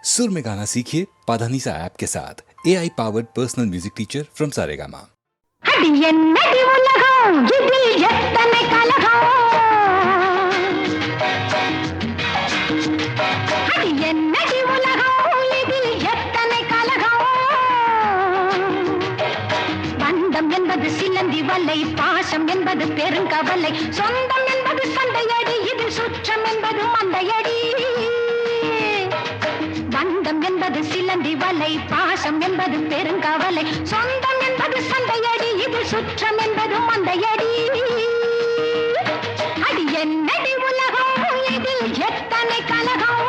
सुर में गाना सीखिए पाधानीसा ऐप के साथ AI powered personal music teacher from Saregama. வல்லை பாசம் என்பது பெருங்கவலை சொந்தம் என்பது சண்டையடி இது சுற்றம் என்பது மந்தையடி பந்தம் என்பது சிலந்தி வலை பாசம் என்பது பெருங்கவலை சொந்தம் என்பது சண்டையடி இது சுற்றம் என்பது மந்தையடி அடி என்னடி உலகம் இதில் எத்தனை கலகம்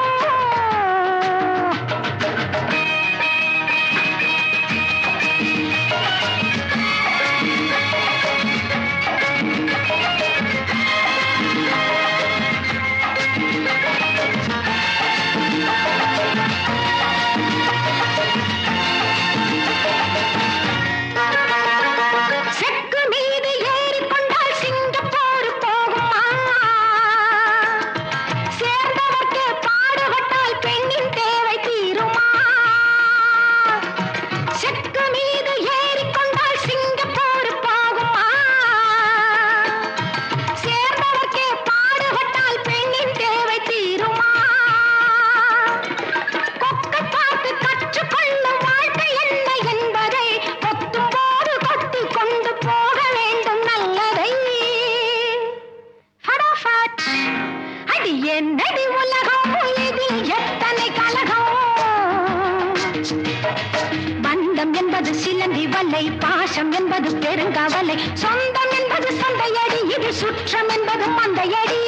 பந்தம் என்பது சிலந்தி வலை பாசம் என்பது பெருங்கவலை சொந்தம் என்பது சண்டையடி இது சுற்றம் என்பது மந்தையடி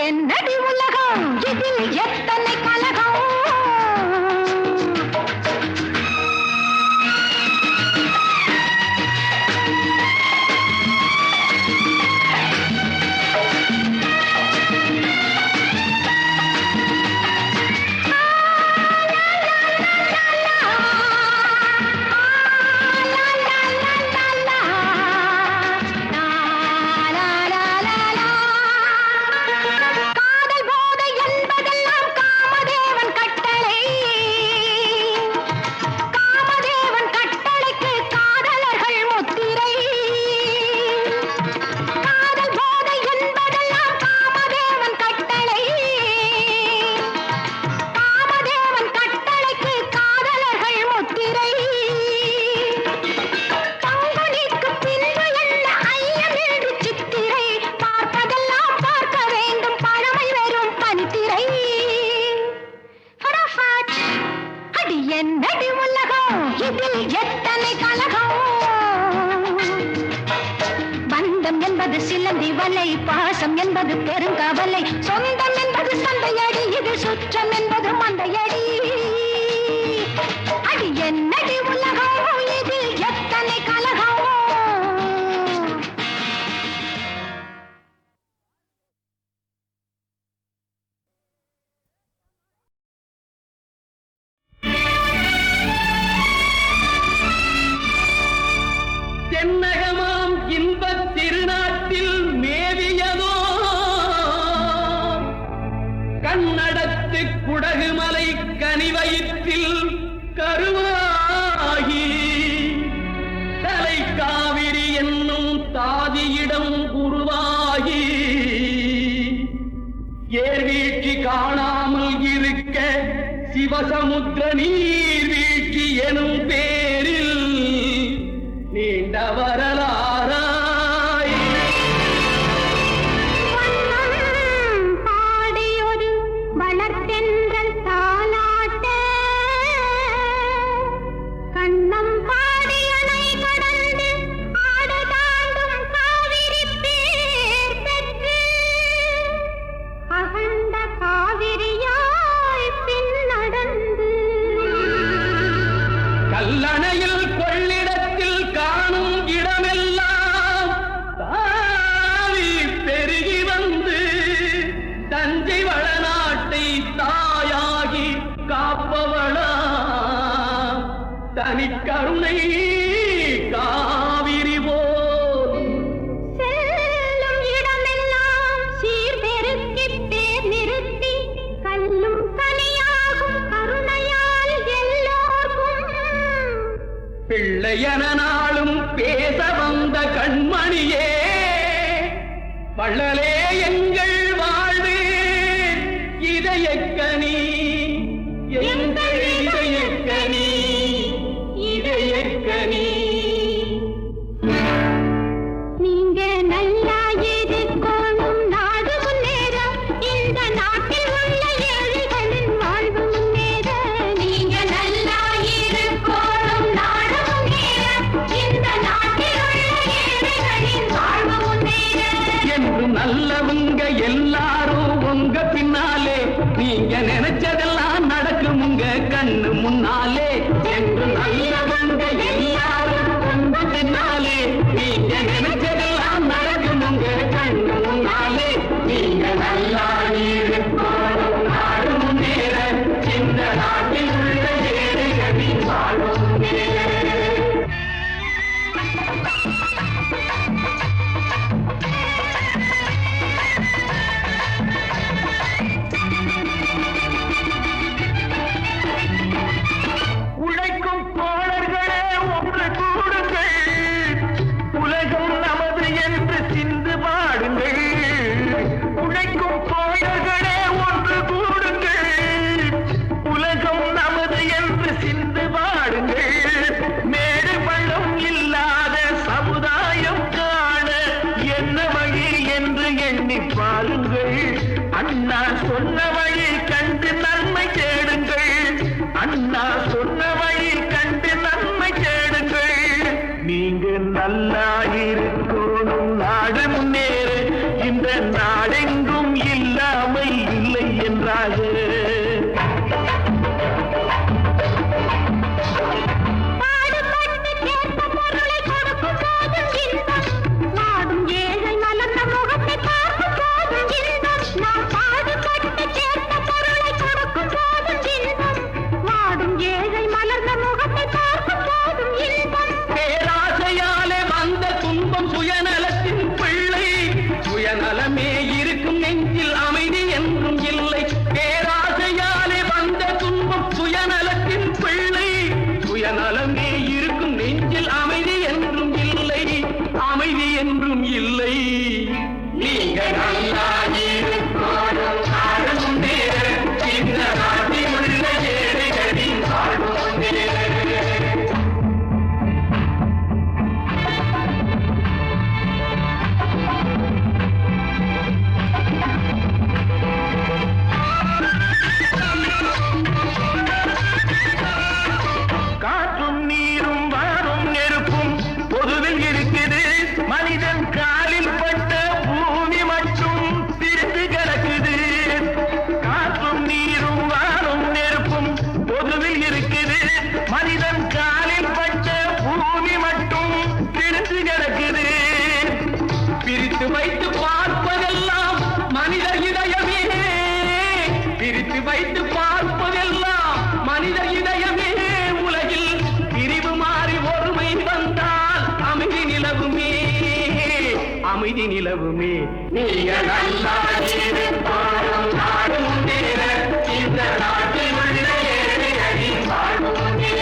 என்னடி உலகம் இதில் எத்தனை கலகம் என்னடி உலகம் இதில் எத்தனை கலகம் பந்தம் என்பது சிலந்தி வலை பாசம் என்பது பெருங்கவலை சொந்தம் என்பது சண்டையடி இது சுற்றம் என்பது மந்தையடி அடி என்னடி உலகம் இதில் எத்தனை கலகம் தென்னகமாம் இன்பத் திருநாட்டில் மேவியதோ கண்ணடத்து குடகுமலை கனிவயிற்றில் கருவாகி தலை காவிரி என்னும் தாதியிடம் உருவாகி ஏர்வீழ்ச்சி காணாமல் இருக்க மிக்க சிவசமுத்திர நீர்வீழ்ச்சி எனும் பேரில் நீண்ட வரலாறாய் பாடியொரு வளர்த்தென்றல் தாலாட்ட கண்ணம் பாடியனை கடந்து ஆடு தாண்டும் காவிரி பேர் பெற்று அகண்ட காவிரியாய் பின் நடந்து கல்லணையில் கொள்ளிடத்தில் காணும் இடமெல்லாம் தாவி பெருகி வந்து தஞ்சை வளநாட்டை தாயாகி காப்பவளா தனிக்கருணை காவிரி போல் செல்லும் இடமெல்லாம் சீர்பெருக்கி பேர் நிறுத்தி கல்லும் கனியாகும் கருணையால் எல்லோர்க்கும் பிள்ளையன நாளும் பேச வந்த கண்மணியே வள்ளலே எங்கள் வாழ்வு இதயக்கனி எங்கள் இதயக்கனி இதயக்கனி நீங்க நல்லா இருக்கணும் நாடு முன்னேற இந்த நாட்டில் உள்ள ஏழைகளின் வாழ்வு முன்னேற நீங்க நல்லா இருக்கணும் நாடு முன்னேற இந்த நாட்டில் உள்ள ஏழைகளின் வாழ்வு முன்னேற என்று நல்லவங்க எல்லாரும் உங்க பின்னாலே நீங்க நினைச்சதெல்லாம் நடக்கும் உங்க கண்ணு முன்னாலே என்று நல்லவங்க எல்லாரும் உங்க பின்னாலே நீங்க நினைச்சதெல்லாம் நடக்கும் உங்க கண்ணு முன்னாலே நீங்க நல்லா இருக்கணும் நாடு முன்னேற இந்த நாட்டில் உள்ள ஏழைகளின் வாழ்வு முன்னேற உழைக்கும் தோழர்களே ஒன்று கூடுங்கள் உலகம் நமது என்று சிந்து பாடுங்கள் உழைக்கும் தோழர்களே ஒன்று கூடுங்கள் உலகம் நமது என்று சிந்து பாடுங்கள் மேடு பள்ளம் இல்லாத சமுதாயம் காண என்ன வழி என்று எண்ணி பாருங்கள் அண்ணா சொன்ன வழி கண்டு நன்மை தேடுங்கள் அண்ணா சொன்ன வழி கண்டு நன்மை தேடுங்கள் நீங்க நல்லா இருக்கணும் நாடு முன்னேற இந்த நாடெங்கும் இல்லாமை இல்லை என்றாக பாடுபட்டு கேட்ட பொருளை கொடுக்கும் போதும் இன்பம் நாடும் ஏழை மலர்ந்த முகத்தை பார்க்கும் போதும் இன்பம் நாம் பாடுபட்டு கேட்ட பொருளை கொடுக்கும் போதும் இன்பம் நாடும் ஏழை மலர்ந்த முகத்தை பார்க்கும் போதும் இன்பம் பேராசையாலே வந்த துன்பம் சுயநலத்தின் பிள்ளை சுயநலமே இருக்கும் நெஞ்சில் அமைதி என்றும் இல்லை பேராசையாலே வந்த துன்பம் சுயநலத்தின் பிள்ளை சுயநலமே இருக்கும் நெஞ்சில் அமைதி என்றும் இல்லை அமைதி என்றும் இல்லை நீங்க நல்லா இருக்கணும் நாடு முன்னேற இந்த நாட்டில் உள்ள ஏழைகளின் வாழ்வு முன்னேற காற்றும் நீரும் வாரும் நெருப்பும் பொதுவில் இருக்குது மனிதன் காலில் பட்ட பூமி மட்டும் பிரிந்து கிடக்குது காற்றும் நீரும் வாரும் நெருப்பும் பொதுவில் இருக்குது மனிதன் காலில் பட்ட பூமி மட்டும் பிரிந்து கிடக்குது பிரித்து வைத்து பார்ப்பதெல்லாம் மனித இதயமே பிரித்து வைத்து பார்ப்பதெல்லாம் மனித இதயமே உலகில் பிரிவு மாறி ஒருமை வந்தால் அமைதி நிலவுமே அமைதி நிலவுமே நீங்க நல்லா இருக்கணும் நாடு முன்னேற இந்த நாட்டில் உள்ள ஏழைகளின் வாழ்வு முன்னேற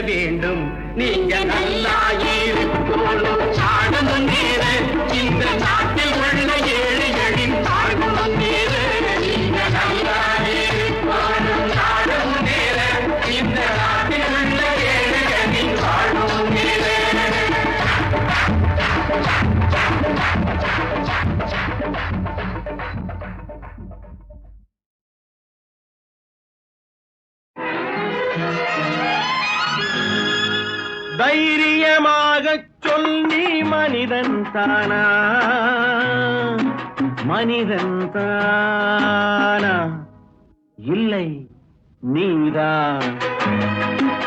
வேண்டும். நீங்க நல்லா இருக்கணும், சாடணும் நேர இந்த நாட்டில் உள்ள ஏழைகளின் தாழ்வும் நேர. நீங்க நல்லா இருக்கணும், சாடணும் நேர இந்த நாட்டில் உள்ள ஏழைகளின் தாழ்வும் நேர. தைரியமாக சொல், நீ மனிதன் தானா? மனிதன் தானா? இல்லை, நீதான்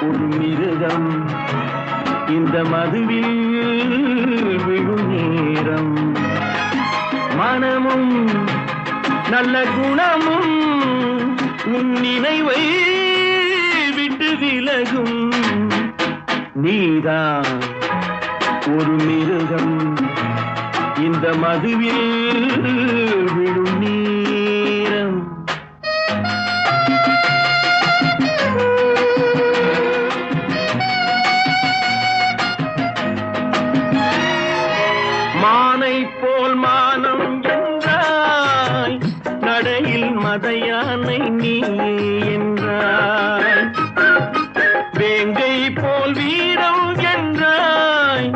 ஒரு மிருகம். இந்த மதுவில் விழும் நேரம் மனமும் நல்ல குணமும் உன் நினைவை விட்டு விலகும். நீதான் ஒரு மிருகம். இந்த மதுவில் விழும் நேரம் மானை போல் மானம் என்றாய், நடையில் மதையானை நீ என்றாய். வேங்கை போல் வீரம் என்றாய்,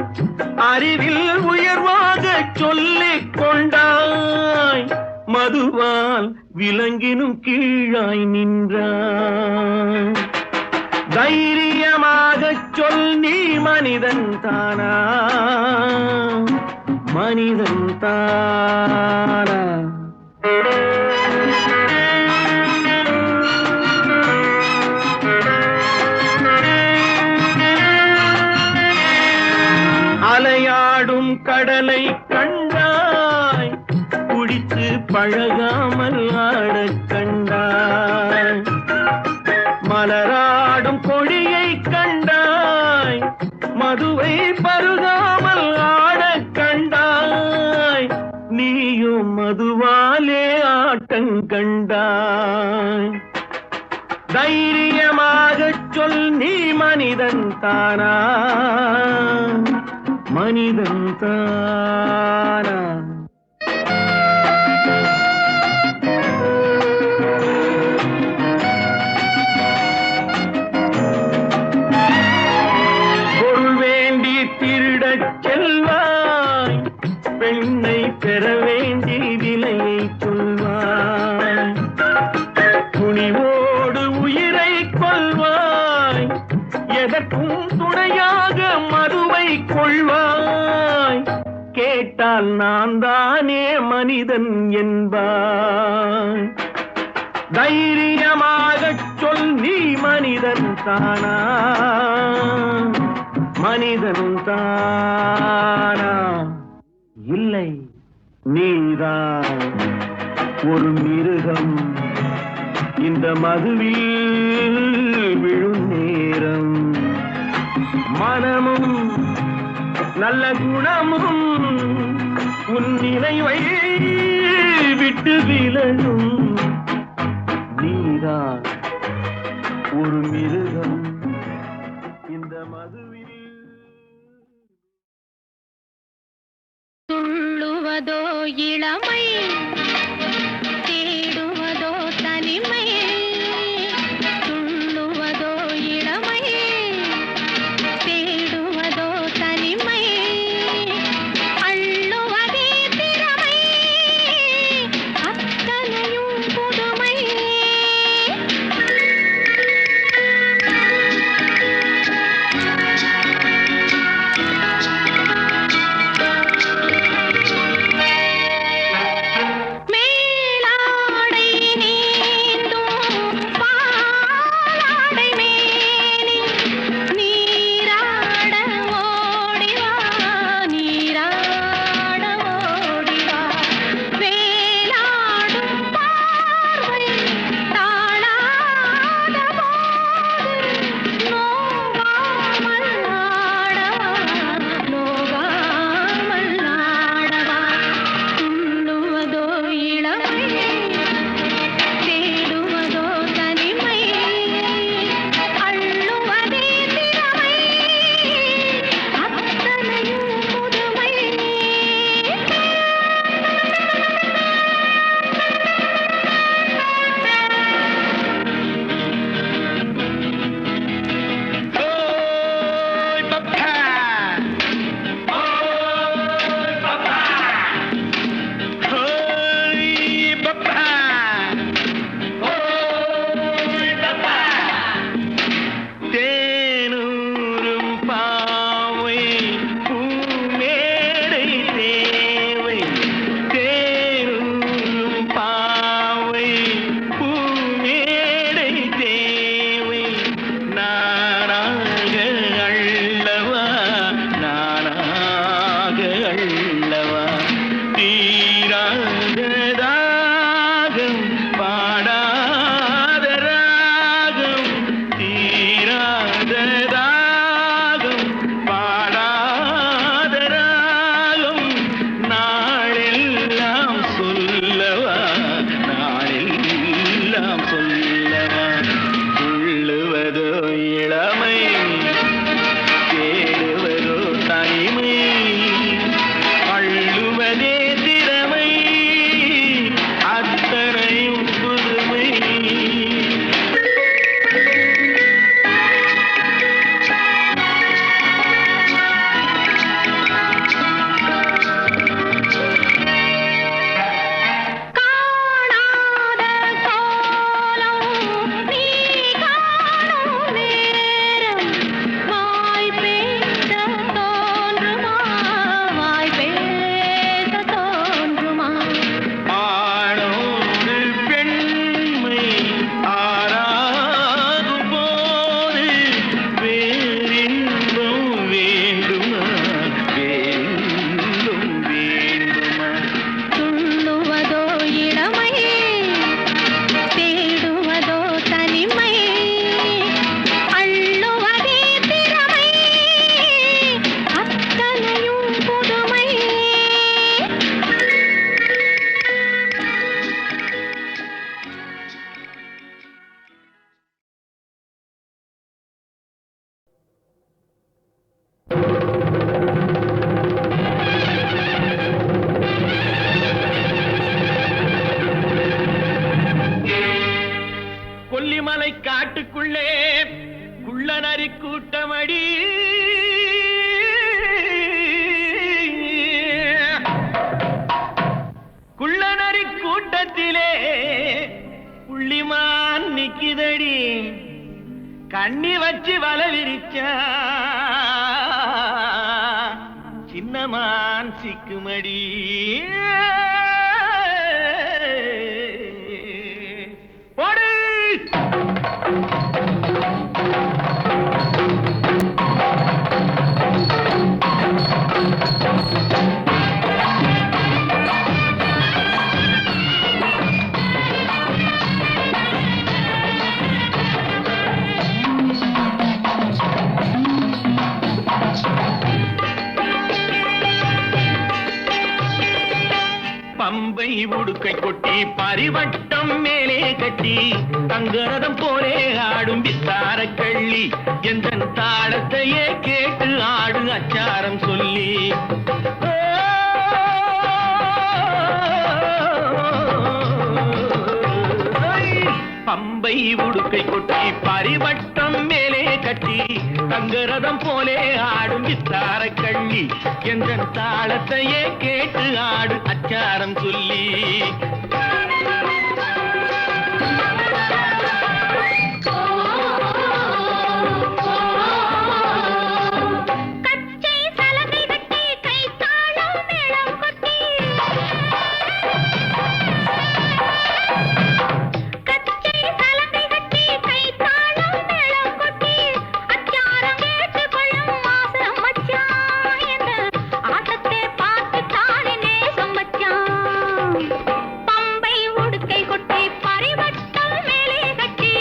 அறிவில் உயர்வாக சொல்லிக் கொண்டாய். மதுவால் விலங்கினும் கீழாய் நின்றாய். தைரியமாக சொல், நீ மனிதன் தானா? மனிதன் தானா? அலையாடும் கடலை கண்டாய், குடித்து பழகாமல் ஆடக் கண்டாய். மலராடும் கொடியை கண்டாய், மதுவை பருகாமல் ஆடக் கண்டாய். நீயும் மதுவாலே ஆட்டம் கண்டாய். தைரியமாக சொல், நீ மனிதன் தானா? மனிதன் தானா? பொருள் வேண்டி திருடச் செல்வாய், பெண்ணை பெற வேண்டி விலையை சொல்வாய். துணிவோடு உயிரை கொள்வாய், எதற்கும் துணையாக மதுவை கொள்வாய். கேட்டால் நான் தானே மனிதன் என்பாய். தைரியமாக சொல், நீ மனிதன் தானா? மனிதன் தானா? இல்லை, நீதான் ஒரு மிருகம். இந்த மதுவில் விழும் நேரம் மனமும் நல்ல குணமும் உன் நினைவை விட்டு விலகும். நீதான் ஒரு மிருகம். இந்த மதுவில் துள்ளுவதோ இளமை, தேடுவதோ தனிமை. துள்ளுவதோ இளமை, தேடுவதோ தனிமை. அள்ளுவதே திறமை, அத்தனையும் புதுமை. தீராத தாகம் பாடாத ராகம் தீராத தாகம் பாடாத ராகம் நாளெல்லாம் சொல்லவா நாளெல்லாம் சொல்லவா உள்ளுவதோ இளமை தேடுவதோ தனிமை அள்ளுவதே திறமை அத்தனையும் புதுமை காணாத கோலம் நீ காணும் நேரம் வாய் பேச தோன்றுமா வாய் பேச தோன்றுமா ஆணோடு பெண்மை ஆராகும் போது வேறின்பம் வேண்டுமா வேறின்பம் வேண்டுமா துள்ளுவதோ இளமை தேடுவதோ தனிமை அள்ளுவதே திறமை அத்தனையும் புதுமை கொல்லிமலை காட்டுக்குள்ளே குள்ளநரி கூட்டமடி குள்ளநரி கூட்டத்திலே புள்ளிமான் நிக்கிதடி கண்ணி வச்சு வலை விரிச்சா சின்னமான் சிக்குமடி போடு பம்பை உடுக்கை கொட்டி பரிவட்டம் மேலே கட்டி தங்கரதம் போலே ஆடும் வித்தார கள்ளி எந்த தாளத்தையே கேட்டு ஆடு அச்சாரம் சொல்லி பம்பை உடுக்கை கொட்டி பரிவட்டம் மேலே கட்டி தங்கரதம் போலே ஆடும் வித்தார கள்ளி எந்த தாளத்தையே கேட்டு ஆடு அச்சாரம் சொல்லி கச்சை சலங்கை கட்டி கை தாளம் மேளம் கொட்டி கச்சை சலங்கை கட்டி கை தாளம் மேளம் கொட்டி அச்சாரம் கேட்டு கொள்ளும் மாசம் மச்சான் என்ற ஆட்டத்தை பார்த்து தானே நேசம் மச்சான் பம்பை உடுக்கை கொட்டி பரிவட்டம் மேலே கட்டி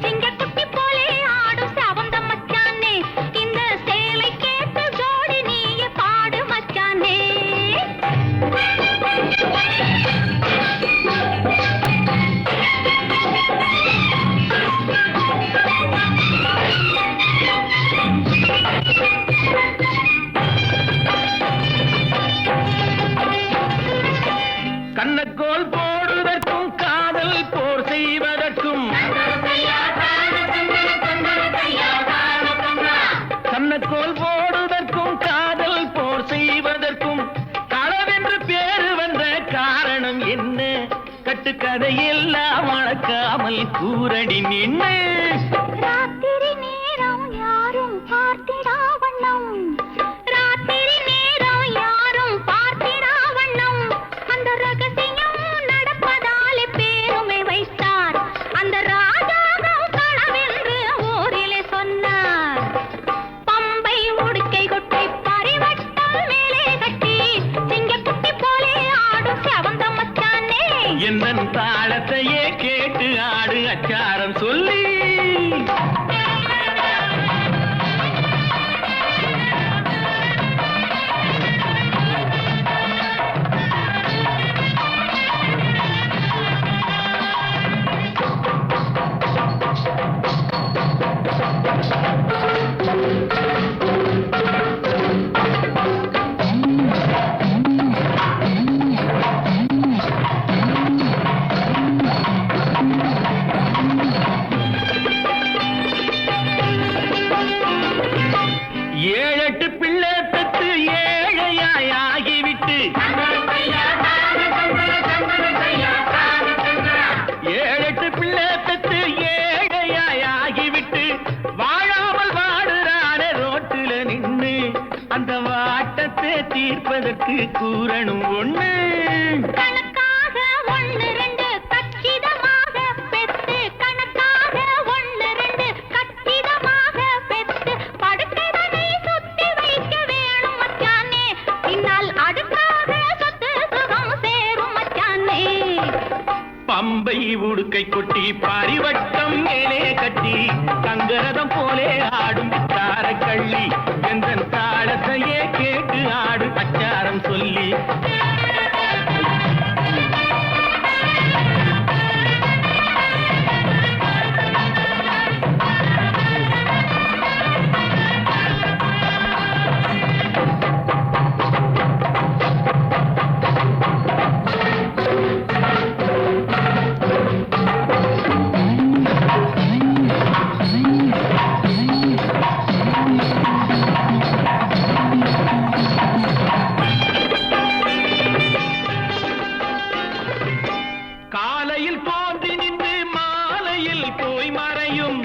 சிங்கக்குட்டி போலே ஆடும் சவந்த மச்சானே இந்த சேலை கேட்டு ஜோடி நீயே பாடு மச்சானே கண்ணக்கோல் போடுவதற்கும் காதல் போர் செய்வதற்கும் கண்ணக்கோல் போடுவதற்கும் காதல் போர் செய்வதற்கும் களவென்று பேரு வந்த காரணம் என்ன கட்டுக்கதையெல்லாம் மறக்காமல் கூரடி நின்று ராத்திரி நேரம் யாரும் பார்த்திடா வண்ணம் ராத்திரி நேரம் யாரும் பார்த்திடா வண்ணம் அந்த ரகசியம் நடப்பதாலே பேருமை வைத்தார் அந்த ராஜாவும் களவென்று ஊரிலே சொன்னார் பம்பை உடுக்கை கொட்டி பரிவட்டம் மேலே கட்டி சிங்கக்குட்டி போலே பூரணம் ஒண்ணு கணக்காக ஒண்ணு ரெண்டு கச்சிதமாக பெத்து கணக்காக ஒண்ணு ரெண்டு கச்சிதமாக பெத்து படுக்கைதனை சுத்தி வைக்க வேணும் மச்சானே பின்னால் அடுக்காக சொத்து சுகம் சேரும் மச்சானே பம்பை உடுக்கை கொட்டி பரிவட்டம் மேலே கட்டி தங்கரதம் போலே ஆடும் தார கள்ளி எந்த தாளத்தையே கேட்டு ஆடு அச்சாரம் சொல்லி காலையில் தோன்றி நின்று மாலையில் போய் மறையும்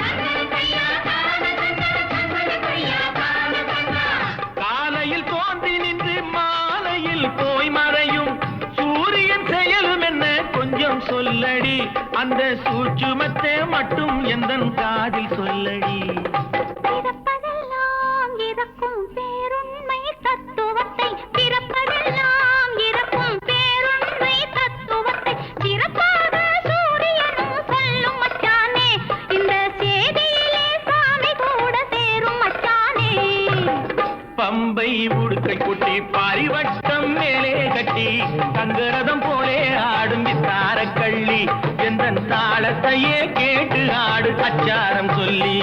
காலையில் தோன்றி நின்று மாலையில் போய் மறையும் சூரியன் செயலும் என்ன கொஞ்சம் சொல்லடி அந்த சூட்சுமத்தை மட்டும் எந்தன் காதில் சொல்லடி பிறப்பதெல்லாம் இறக்கும் பேருண்மை தத்துவத்தை பிறப்பதெல்லாம் இறக்கும் பேருண்மை தத்துவத்தை சிறப்பாக சூரியனும் சொல்லும் மச்சானே இந்த செய்தியிலே சாமி கூட சேரும் மச்சானே பம்பை உடுக்கை கொட்டி பரிவட்டம் மேலே கட்டி தங்கரதம் போலே ஆடும் தார கள்ளி எந்த தாளத்தையே கேட்டு ஆடு அச்சாரம் சொல்லி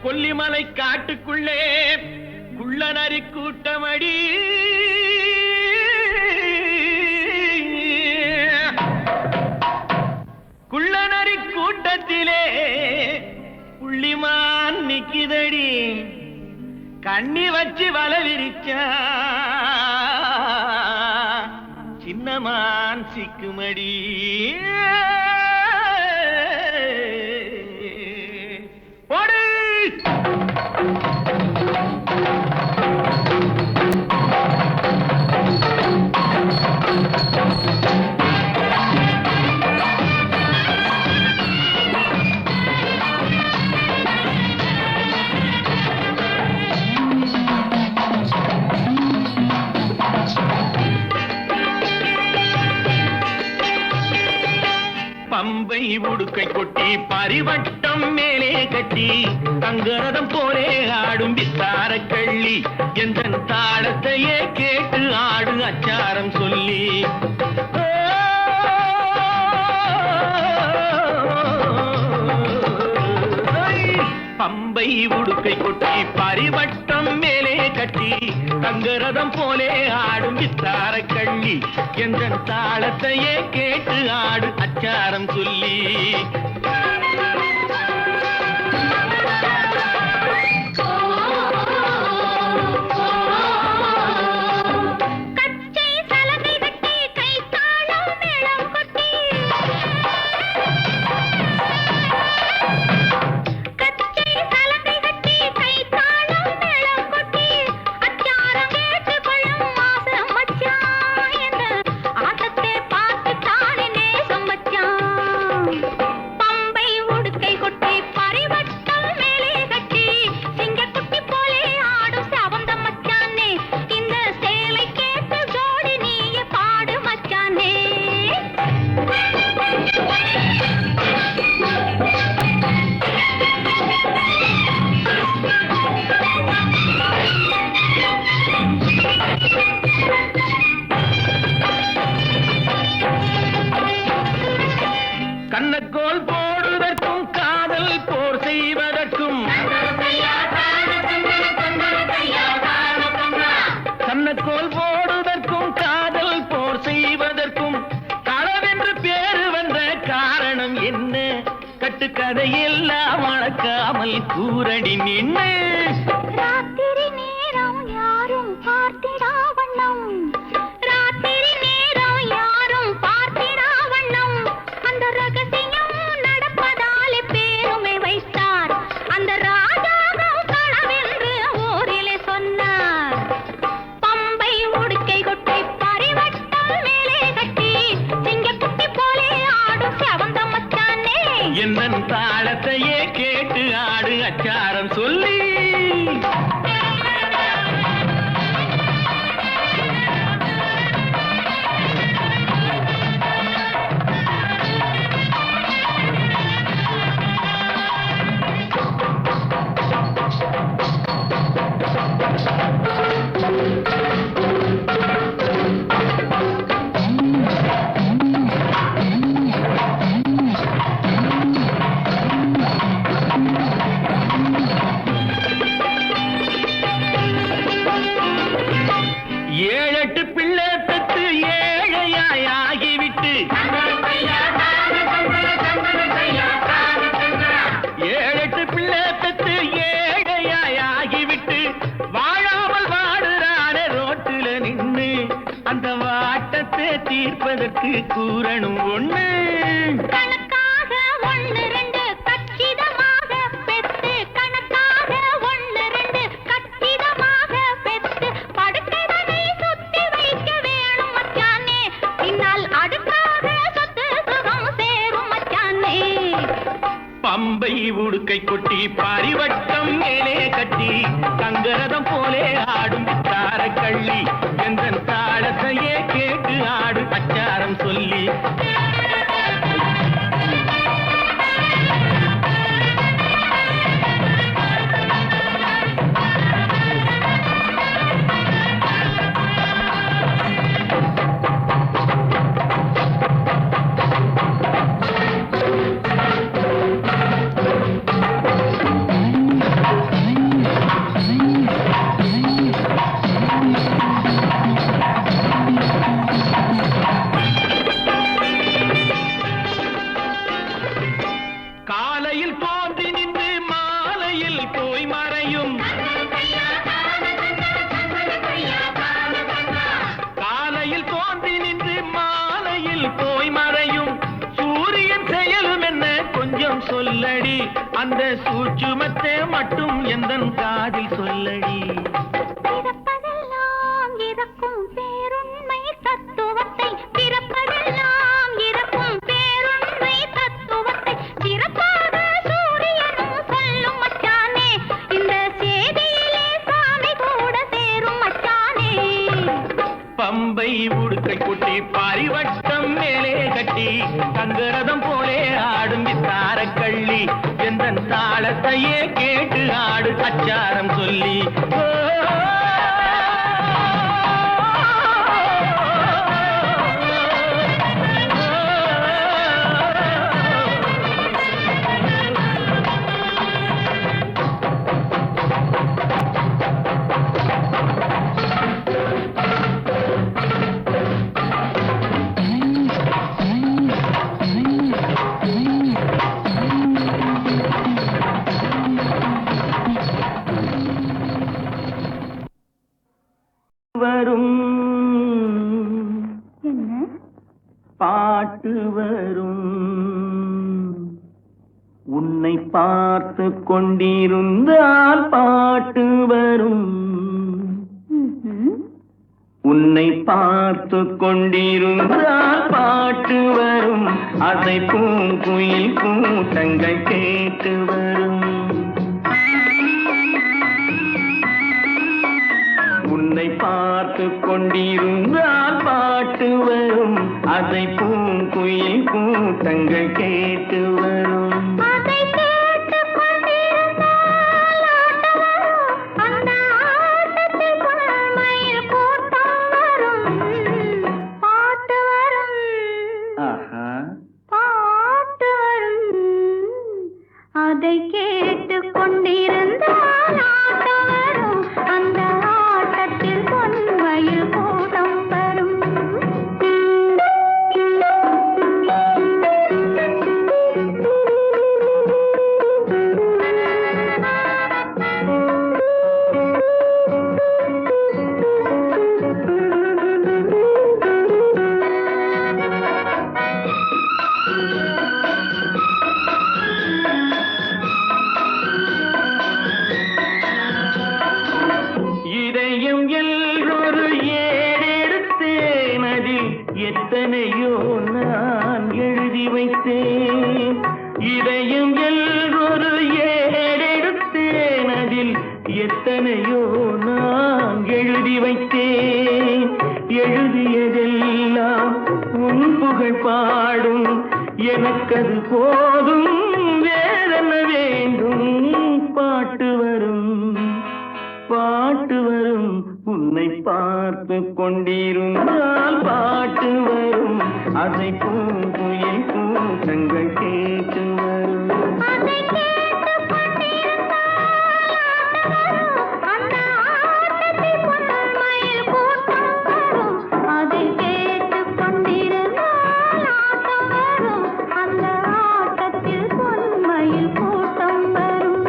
கொல்லிமலை காட்டுக்குள்ளே குள்ளநரி கூட்டமடி குள்ளநரி கூட்டத்திலே புள்ளிமான் நிக்கிதடி கண்ணி வச்சு வலை விரிச்சா சின்னமான் சிக்குமடி போடு பம்பை உடுக்கை கொட்டி பரிவட்டம் மேலே கட்டி தங்கரதம் போலே ஆடும் வித்தார கள்ளி எந்த தாளத்தையே கேட்டு ஆடு அச்சாரம் சொல்லி பம்பை உடுக்கை கொட்டி பரிவட்டம் மேலே கட்டி தங்கரதம் போலே ஆடும் வித்தார கள்ளி எந்த தாளத்தையே கேட்டு ஆடு அச்சாரம் சொல்லி கச்சை சலங்கை கட்டி கை தாளம் மேளம் கொட்டி கச்சை சலங்கை கட்டி கை தாளம் மேளம் கொட்டி அச்சாரம் கேட்டு கொள்ளும் மாசம் மச்சான் என்ற ஆட்டத்தை பார்த்து தானே நேசம் மச்சான் பம்பை கட்டுக்கதையெல்லாம் மறக்காமல் கூரடி நின்று ராத்திரி நேரம் யாரும் பார்த்திடா வண்ணம் ராத்திரி நேரம் யாரும் பார்த்திடா வண்ணம் அந்த ரகசியம் நடப்பதாலே பேருமை வைத்தார் அந்த ராஜாவும் களவென்று ஊரிலே சொன்னார் பம்பை உடுக்கை கொட்டை பரிவட்டம் மேலே கட்டி சிங்கக்குட்டி போலே ஆடும் செவந்த மச்சானே எந்தன் தாளத்தையே கேட்டு ஆடு அச்சாரம் சொல்லி ஏழெட்டு பிள்ளை பெற்று ஏழையாய் ஆகிவிட்டு ஏழெட்டு பிள்ளை பெற்று ஏழையாய் ஆகிவிட்டு வாழாமல் வாடுறானே ரோட்டுல நின்று அந்த வாட்டத்தை தீர்ப்பதற்கு கூறணும் ஒண்ணு கணக்காக ஒன்று ரெண்டு கச்சிதமாக பெத்து கணக்காக ஒன்று ரெண்டு கச்சிதமாக பெத்து படுக்கைதனை சுத்தி வைக்க வேணும் மச்சானே பின்னால் அடுக்காக சொத்து சுகம் சேரும் மச்சானே பம்பை உடுக்கை கொட்டி பரிவட்டம் மேலே கட்டி தங்கரதம் போலே ஆடும் தார கள்ளி எந்த தாளத்தையே கேட்டு ஆடு அச்சாரம் சொல்லி காலையில் தோன்றி நின்று மாலையில் போய் மறையும் காலையில் தோன்றி நின்று மாலையில் போய் மறையும் சூரியன் செயலும் என்ன கொஞ்சம் சொல்லடி அந்த சூட்சுமத்தை மட்டும் எந்தன் காதில் சொல்லடி பிறப்பதெல்லாம் இறக்கும் பேருண்மை தத்துவத்தை பிறப்பதெல்லாம் இறக்கும் பேருண்மை தத்துவத்தை சிறப்பாக சூரியனும் சொல்லும் மச்சானே இந்த செய்தியிலே சாமி கூட சேரும் மச்சானே பம்பை உடுக்கை கொட்டி பரிவட்டம் மேலே கட்டி தங்கரதம் போலே ஆடும் வித்தார கள்ளி எந்த தாளத்தையே கேட்டு ஆடு அச்சாரம் சொல்லி வரும் என்ன பாட்டு வரும் உன்னை பார்த்து கொண்டிருந்தால் பாட்டு வரும் உன்னை பார்த்து கொண்டிருந்தால் பாட்டு வரும் அதை பூங்குயில் கூட்டங்கள் கேட்டு வரும் உன்னை பார்த்து கொண்டிருந்தால் பாட்டு வரும் அதை பூங்குயில் கூட்டங்கள் கேட்டு வரும் அதை கேட்டுக் கொண்டிருந்தால் ஆட்டம் வரும். அந்த ஆட்டத்தில் பொன்மயில் கூட்டம் வரும். பாட்டு வரும் ஆஹா பாட்டு வரும். அதை கேட்டுக் கொண்டிருந்தால் ஆட்டம் வரும். அந்த ஆட்டத்தில் பொன்மயில் கூட்டம் வரும். வைத்தேன். இதயம் எல்லொரு ஏடெடுத்தேன், அதில் எத்தனையோ நான் எழுதி வைத்தேன். எழுதியதெல்லாம் உன் புகழ் பாடும், எனக்கது போதும், வேறென்ன வேண்டும். பாட்டு வரும் பாட்டு வரும், உன்னை பார்த்து கொண்டிருந்தால் பாட்டு வரும். அதை பூங்குயில் கூட்டங்கள் கேட்டு வரும். அதை கேட்டுக் கொண்டிருந்தால் அந்த ஆட்டத்தில் பொன்மயில் கூட்டம் வரும். அதை கேட்டுக் கொண்டிருந்தால் ஆட்டம் வரும். அந்த ஆட்டத்தில் பொன்மயில் கூட்டம் வரும்.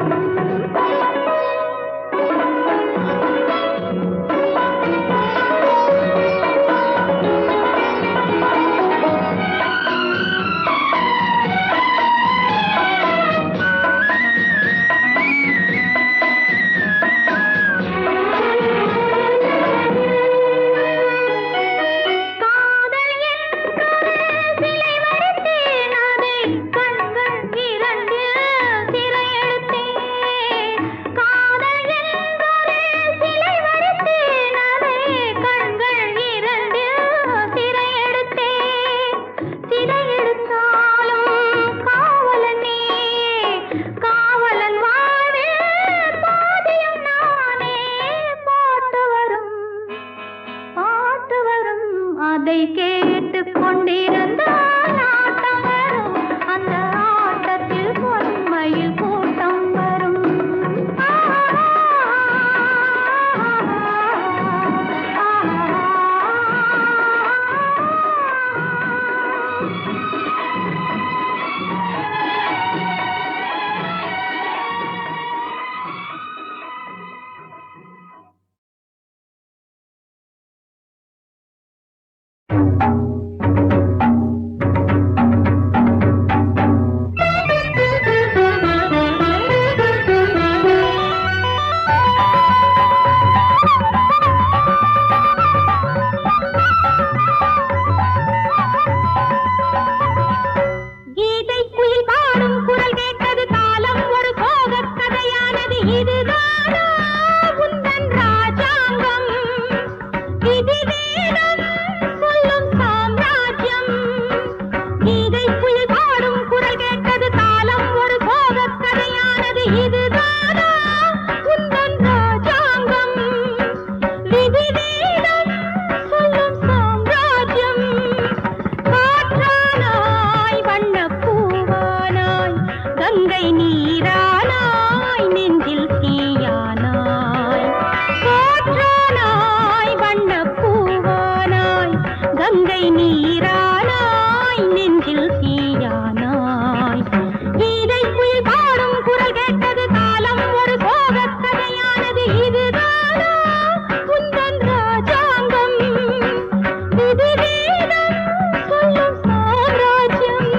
அதை கேட்டுக் கொண்டிருந்தால் ஆட்டம் வரும். அந்த ஆட்டத்தில் பொன்மயில் கூட்டம் வரும். கீதை குயில் பாடும் குரல் கேட்டது, காலம் ஒரு சோகக் கதையானது. இதுதானா உந்தன் ராஜாங்கம்? விதி வேதம் சொல்லும் சாம்ராஜ்யம். கீதை குயில் பாடும் குரல் கேட்டது, காலம் ஒரு சோகக் கதையானது. இதுதானா உந்தன் ராஜாங்கம்? விதி வேதம் சொல்லும் சாம்ராஜ்யம். காற்றானாய் வண்ணப் பூவானாய், கங்கை நீரானாய், நெஞ்சில் தீயானாய். காற்றானாய் வண்ணப் பூவானாய், கங்கை நீரானாய், நெஞ்சில் தீயானாய். கீதை குயில் பாடும் குரல் கேட்டது, காலம் ஒரு சோகக் கதையானது. இதுதானா உந்தன் ராஜாங்கம்? விதி வேதம் சொல்லும் சாம்ராஜ்யம்.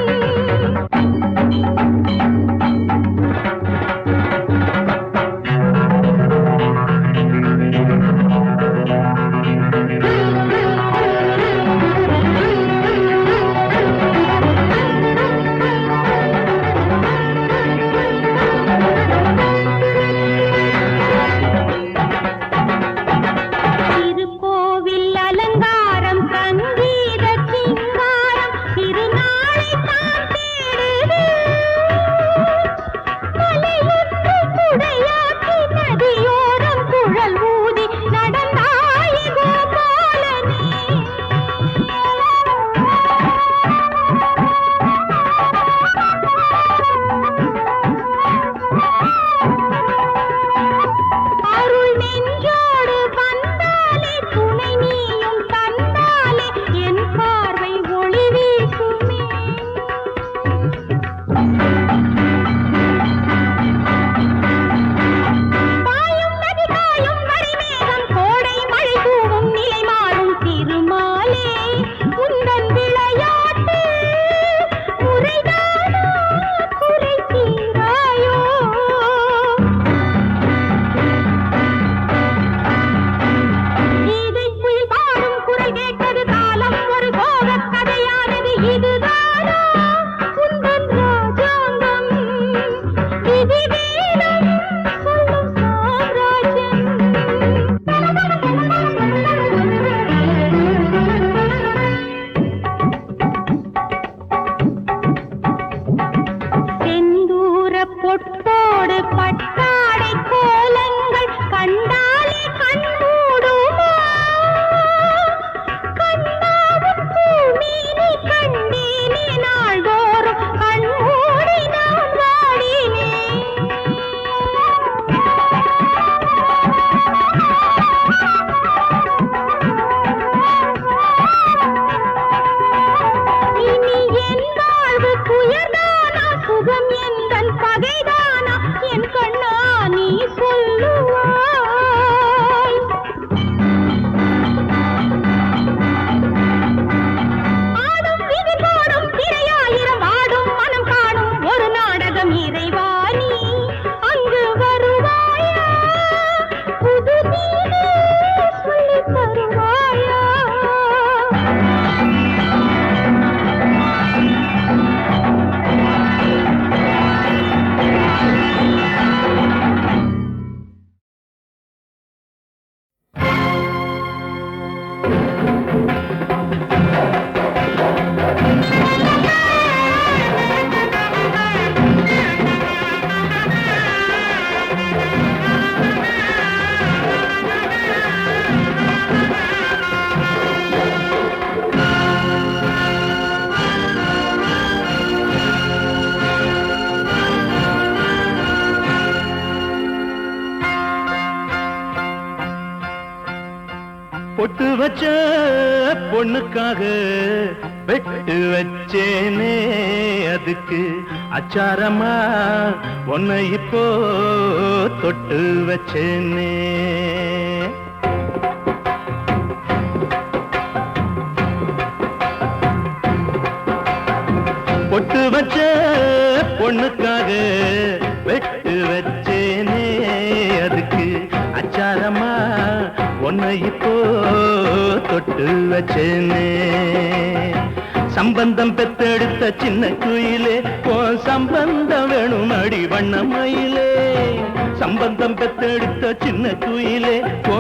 பொட்டு வச்ச பொண்ணுக்காக வெட்டு வச்சேனே அதுக்கு அச்சாரமா உன்னை இப்போ தொட்டு வச்சேனே பொட்டு வச்ச பொண்ணுக்காக வெட்டு வச்சேனே அதுக்கு அச்சாரமா உன்னை இப்போ தொட்டு வச்சேனே சம்பந்தம் பெத்தெடுத்த சின்ன குயிலே ஓ சம்பந்தம் வேணும் அடி வண்ணமயிலே சம்பந்தம் பெத்தெடுத்த சின்ன குயிலே ஓ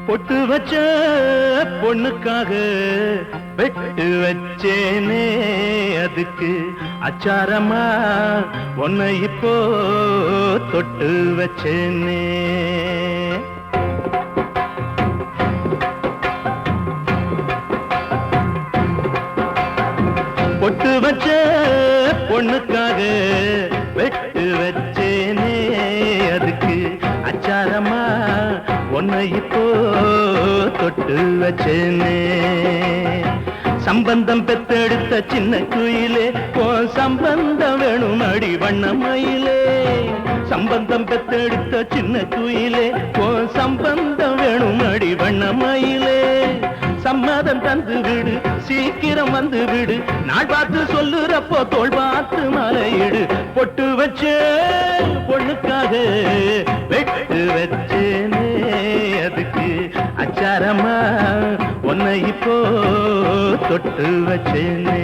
பொட்டு வச்ச பொண்ணுக்காக வெட்டு வச்சேனே அதுக்கு அச்சாரமா உன்னை இப்போ தொட்டு வச்சேனே பொட்டு வச்ச பொண்ணுக்காக வெட்டு வச்சேனே அதுக்கு அச்சாரமா உன்னை இப்போ தொட்டு வச்சேனே சம்பந்தம் பெத்தெடுத்த சின்ன குயிலே ஓ சம்பந்தம் வேணும் அடி வண்ணமயிலே சம்பந்தம் பெத்தெடுத்த சின்ன குயிலே ஓ சம்பந்தம் வேணும் அடி வண்ணமயிலே சம்மதம் தந்து விடு சீக்கிரம் வந்து விடு நாள் பார்த்து சொல்லுறப்போ தோள் பார்த்து மலையிடு பொட்டு வச்சே பொண்ணுக்காக வெட்டு வச்சேனே அதுக்கு அச்சாரமா உன்னை இப்போ தொட்டு வச்சேனே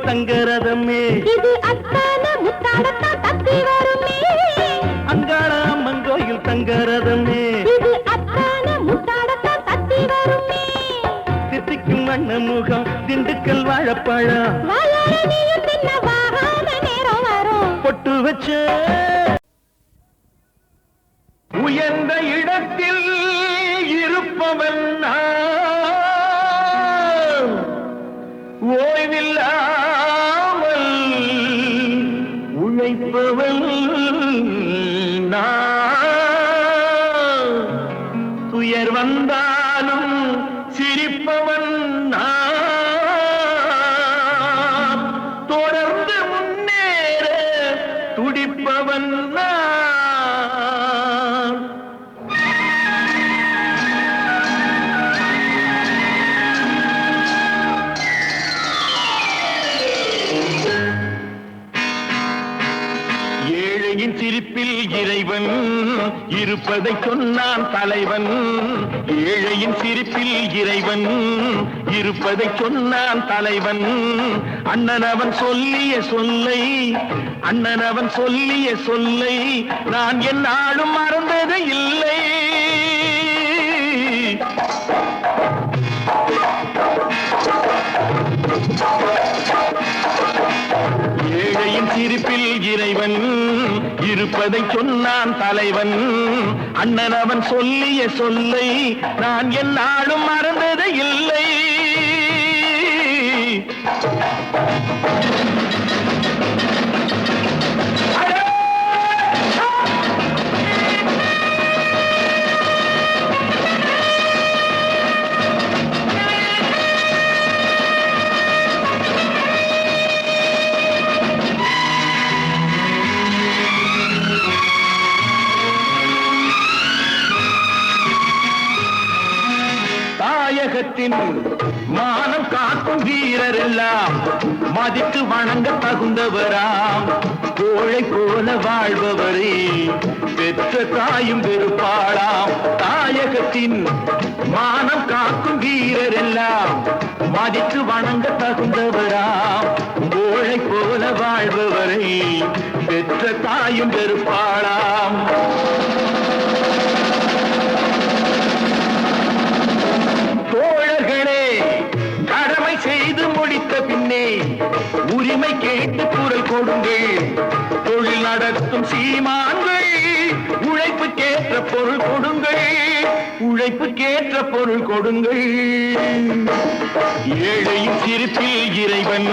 தங்கரதமே இது அத்தான முத்தாடத்தான் தத்தி வருமே அங்காள அம்மன் கோயில் தங்கரதமே இது அத்தான முத்தாடத்தான் தத்தி வருமே தித்திக்கும் வண்ண முகம் திண்டுக்கல் வாழைப்பழம் வாயாரணியும் தின்ன வாகாத நேரம் வரும் பொட்டு வச்ச உயர்ந்த இடத்தில் இருப்பவன் ஓய்வில்லாமல் உழைப்பவன் துயர் வந்தாலும் சிரிப்பவன் தொடர்ந்து முன்னேற துடிப்பவன் சிரிப்பில் இறைவன் இருப்பதை சொன்னான் தலைவன். ஏழையின் சிரிப்பில் இறைவன் இருப்பதை சொன்னான் தலைவன். அண்ணன் அவன் சொல்லிய சொல்லை, அண்ணன் அவன் சொல்லிய சொல்லை நான் என்னாலும் மறந்தது இல்லை. ஏழையின் சிரிப்பில் இறைவன் இருப்பதை சொன்னான் தலைவன். அண்ணன் அவன் சொல்லிய சொல்லை நான் என்னாலும் மறந்தது இல்லை. தாயகத்தின் மானம் காக்கும் வீரர் எல்லாம் மதித்து வணங்க தகுந்தவராம். கோழை போல வாழ்பவரே பெற்ற தாயும் வெறுப்பாளாம். தாயகத்தின் மானம் காக்கும் வீரர் எல்லாம் மதித்து வணங்க தகுந்தவராம். கோழை போல வாழ்பவரை பெற்ற தாயும் வெறுப்பாளாம். தோழர்களே, கடமை செய்து முடித்த பின்னே உரிமை கேட்டு குரல் கொடுங்கள். தொழில் நடத்தும் சீமான்கள் உழைப்புக்கேற்ற பொருள் கொடுங்கள், உழைப்புக்கேற்ற பொருள் கொடுங்கள். ஏழையின் சிரிப்பில் இறைவன்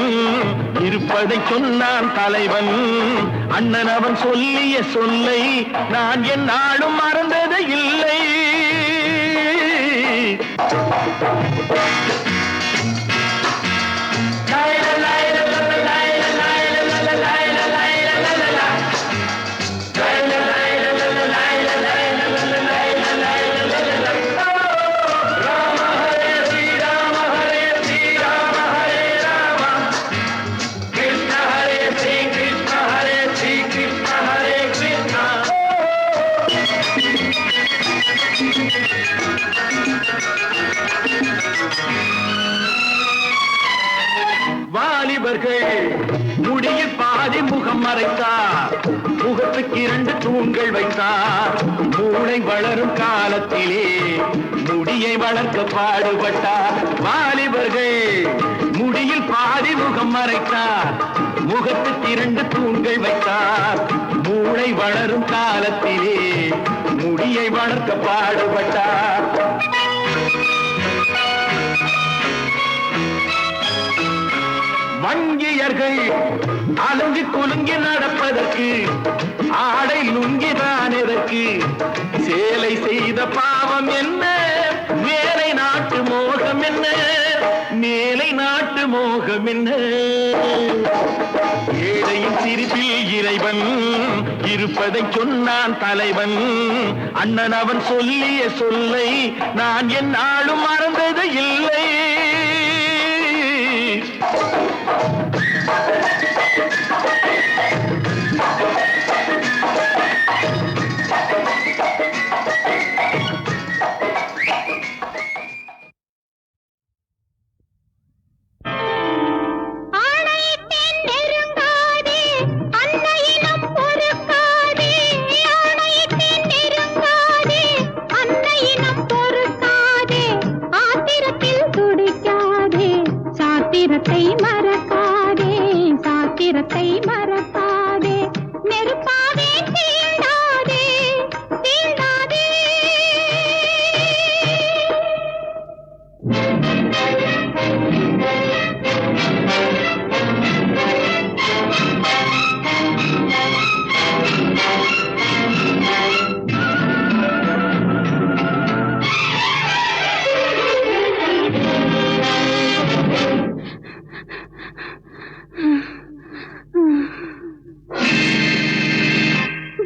இருப்பதை சொன்னான் தலைவன். அண்ணன் அவன் சொல்லிய சொல்லை நான் என்னாலும் மறந்தது இல்லை. வாலிபர்கள் முடியில் பாதி முகம் மறைத்தார், முகத்துக்கு 2 தூண்கள் வைத்தார். மூளை வளரும் காலத்திலே முடியை வளர்க்க பாடுபட்டார். வாலிபர்கள் முடியில் பாதி முகம் மறைத்தார், முகத்துக்கு 2 தூண்கள் வைத்தார். மூளை வளரும் காலத்திலே முடியை வளர்க்க பாடுபட்டார். வங்கியர்கள் அலுங்கி குலுங்கி நடப்பதற்கு ஆடை லுங்கிதான் எதற்கு? சேலை செய்த பாவம் என்ன, மேலை நாட்டு மோகம் என்ன, மேலை நாட்டு மோகம் என்ன? ஏழையின் சிரிப்பில் இறைவன் இருப்பதை சொன்னான் தலைவன். அண்ணன் அவன் சொல்லிய சொல்லை நான் என்னாலும் மறந்தது இல்லை. சாத்திரத்தை மறக்காதே, சாத்திரத்தை மறக்காதே, நெருப்பாவே தீண்டாதே, தீண்டாதே.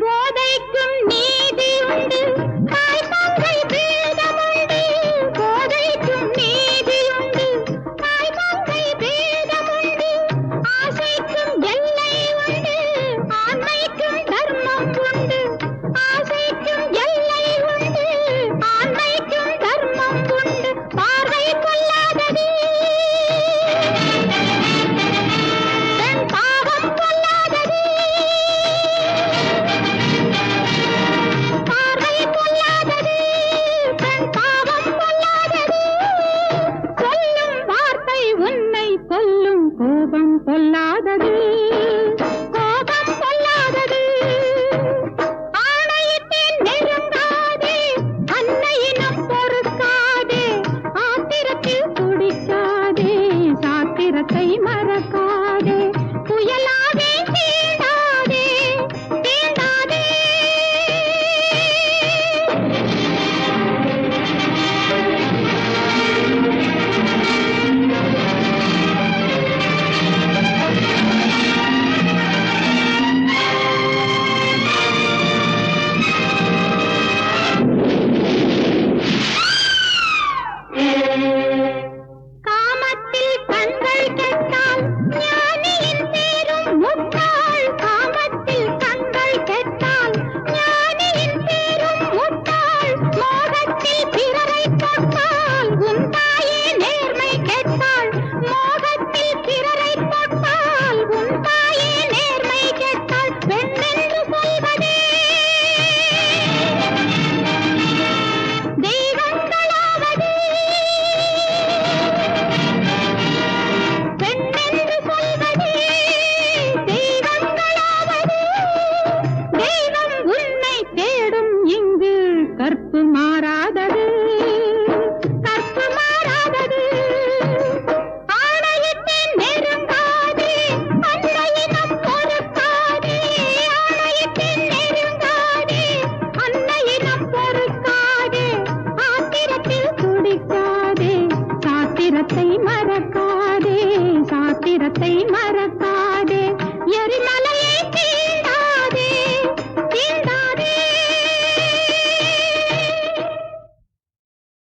போதைக்கும் நீதி உண்டு, தாய் தங்கை பேதம் உண்டு. போதைக்கும் நீதி உண்டு, தாய் தங்கை பேதம் உண்டு. கோபம் பொல்லாதது, கோபம் பொல்லாதது. ஆணையிட்டேன் நெருங்காதே, அன்னையினம் பொறுக்காதே, ஆத்திரத்தில் குடிக்காதே, சாத்திரத்தை மறக்காதே, புயலாதே தீண்டாதே, தீண்டாதே. காமத்தில் கண்கள் கெட்டால் ஞானியின் பேரும் முட்டாள், காமத்தில் கண்கள் கெட்டால் ஞானியின் பேரும் முட்டாள். மோகத்தில் பிறரை தொட்டால் உன் தாயே நேர்மை கெட்டாள், மோகத்தில் பிறரை தொட்டால் உன் தாயே நேர்மை கெட்டாள். பெண்ணென்று சொல்வதே தெய்வங்களாவது, பெண்ணென்று சொல்வதே தெய்வங்களாவது. தெய்வம் உன்னை தேடும் இங்கு கற்பு மாறாதது, கற்பு மாறாதது. ஆணையிட்டேன் நெருங்காதே, அன்னையினம் பொறுக்காதே, ஆணையிட்டேன் நெருங்காதே, அன்னையினம் பொறுக்காதே, ஆத்திரத்தில் குடிக்காதே, சாத்திரத்தை மறக்காதே, சாத்திரத்தை மற